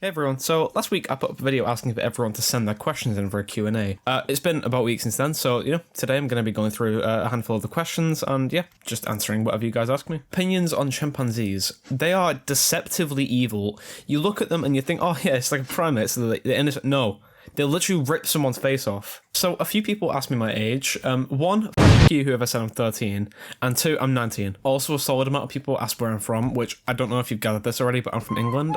Hey everyone, so last week I put up a video asking for everyone to send their questions in for a Q&A. It's been about a week since then, so today I'm going to be going through a handful of the questions and just answering whatever you guys ask me. Opinions on chimpanzees. They are deceptively evil. You look at them and you think, oh yeah, it's like a primate, so they're innocent. No, they'll literally rip someone's face off. So a few people asked me my age. One, you whoever said I'm 13, and two, I'm 19. Also a solid amount of people asked where I'm from, which I don't know if you've gathered this already, but I'm from England,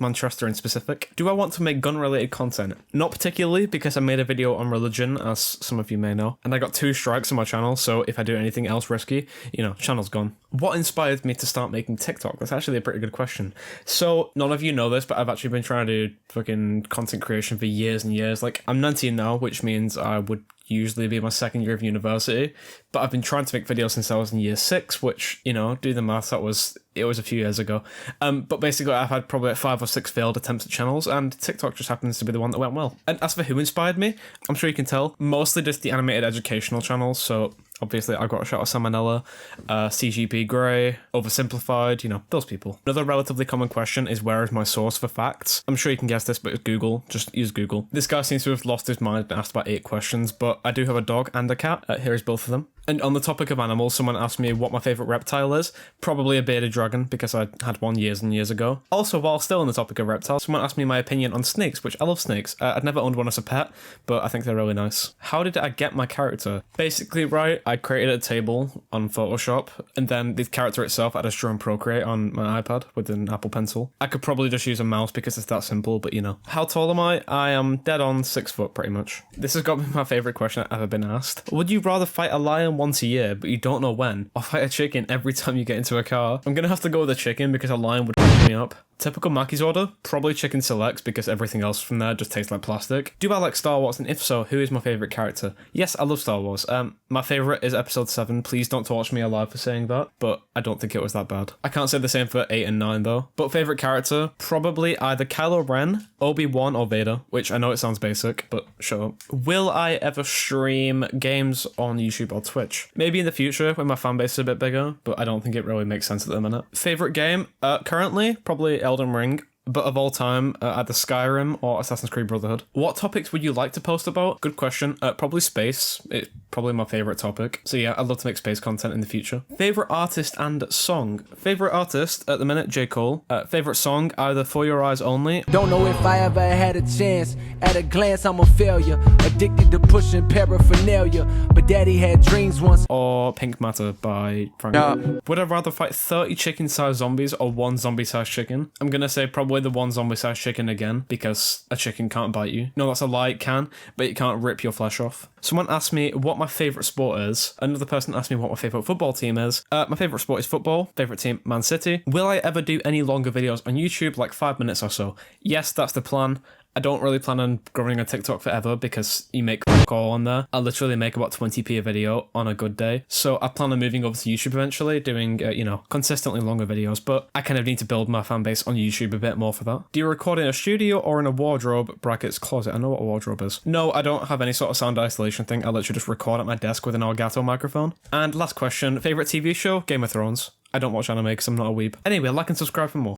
Manchester in specific. Do I want to make gun-related content? Not particularly, because I made a video on religion, as some of you may know, and I got 2 strikes on my channel, so if I do anything else risky, channel's gone. What inspired me to start making TikTok? That's actually a pretty good question. So, none of you know this, but I've actually been trying to do fucking content creation for years and years. Like, I'm 19 now, which means I would usually be my second year of university, but I've been trying to make videos since I was in year 6, which, do the math, it was a few years ago. But basically I've had probably like 5 or 6 failed attempts at channels, and TikTok just happens to be the one that went well. And as for who inspired me, I'm sure you can tell, mostly just the animated educational channels. So obviously I got a shot of Salmonella, CGP Grey, Oversimplified, those people. Another relatively common question is, where is my source for facts? I'm sure you can guess this, but it's Google. Just use Google. This guy seems to have lost his mind and asked about 8 questions, but I do have a dog and a cat. Here's both of them. And on the topic of animals, someone asked me what my favourite reptile is. Probably a bearded dragon, because I had one years and years ago. Also, while still on the topic of reptiles, someone asked me my opinion on snakes, which I love snakes. I'd never owned one as a pet, but I think they're really nice. How did I get my character? Basically, right, I created a table on Photoshop, and then the character itself I just drew in Procreate on my iPad with an Apple Pencil. I could probably just use a mouse because it's that simple, but How tall am I? I am dead on 6 foot, pretty much. This has got to be my favourite question I've ever been asked. Would you rather fight a lion once a year, but you don't know when, or fight a chicken every time you get into a car? I'm gonna have to go with a chicken because a lion would f me up. Typical Mackey's order? Probably chicken selects because everything else from there just tastes like plastic. Do I like Star Wars, and if so, who is my favourite character? Yes, I love Star Wars. My favourite is episode 7. Please don't torch me alive for saying that, but I don't think it was that bad. I can't say the same for 8 and 9 though. But favourite character? Probably either Kylo Ren, Obi-Wan, or Vader, which I know it sounds basic, but shut up. Will I ever stream games on YouTube or Twitch? Maybe in the future when my fanbase is a bit bigger, but I don't think it really makes sense at the minute. Favourite game? Currently, probably Elden Ring. But of all time, either Skyrim or Assassin's Creed Brotherhood. What topics would you like to post about? Good question. Probably space. It's probably my favourite topic. So yeah, I'd love to make space content in the future. Favourite artist and song? Favourite artist at the minute, J. Cole. Favourite song, either For Your Eyes Only. Don't know if I ever had a chance. At a glance, I'm a failure. Addicted to pushing paraphernalia. But daddy had dreams once. Or Pink Matter by Frank. Would I rather fight 30 chicken-sized zombies or 1 zombie-sized chicken? I'm gonna say probably the 1 zombie-sized chicken again, because a chicken can't bite you. No, that's a lie, it can, but it can't rip your flesh off. Someone asked me what my favourite sport is. Another person asked me what my favourite football team is. My favourite sport is football. Favourite team, Man City. Will I ever do any longer videos on YouTube, like 5 minutes or so? Yes, that's the plan. I don't really plan on growing a TikTok forever because you make all on there. I literally make about 20p a video on a good day. So I plan on moving over to YouTube eventually, doing, consistently longer videos, but I kind of need to build my fan base on YouTube a bit more for that. Do you record in a studio or in a wardrobe, brackets, closet? I know what a wardrobe is. No, I don't have any sort of sound isolation thing. I literally just record at my desk with an Elgato microphone. And last question, favourite TV show? Game of Thrones. I don't watch anime because I'm not a weeb. Anyway, like and subscribe for more.